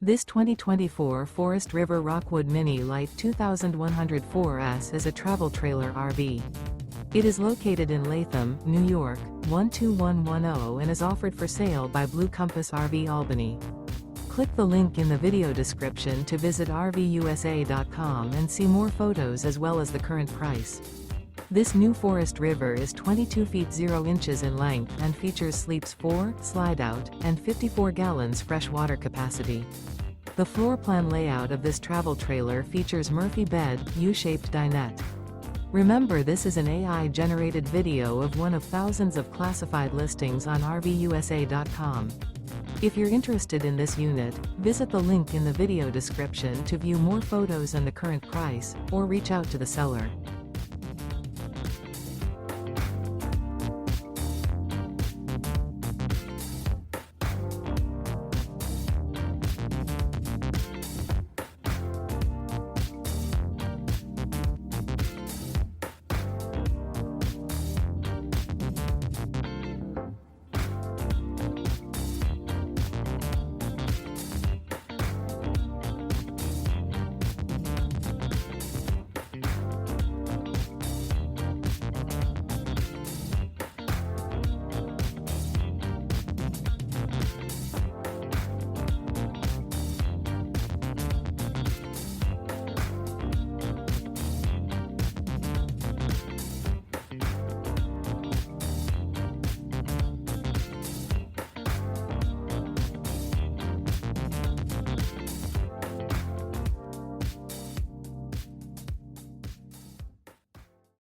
This 2024 Forest River Rockwood Mini Lite 2104S is a travel trailer RV. It is located in Latham, New York, 12110 and is offered for sale by Blue Compass RV Albany. Click the link in the video description to visit RVUSA.com and see more photos as well as the current price. This new Forest River is 22 feet 0 inches in length and features sleeps 4, Slideout, and 54 gallons fresh water capacity. The floor plan layout of this travel trailer features Murphy bed, U-shaped dinette. Remember, this is an AI-generated video of one of thousands of classified listings on RVUSA.com. If you're interested in this unit, visit the link in the video description to view more photos and the current price, or reach out to the seller.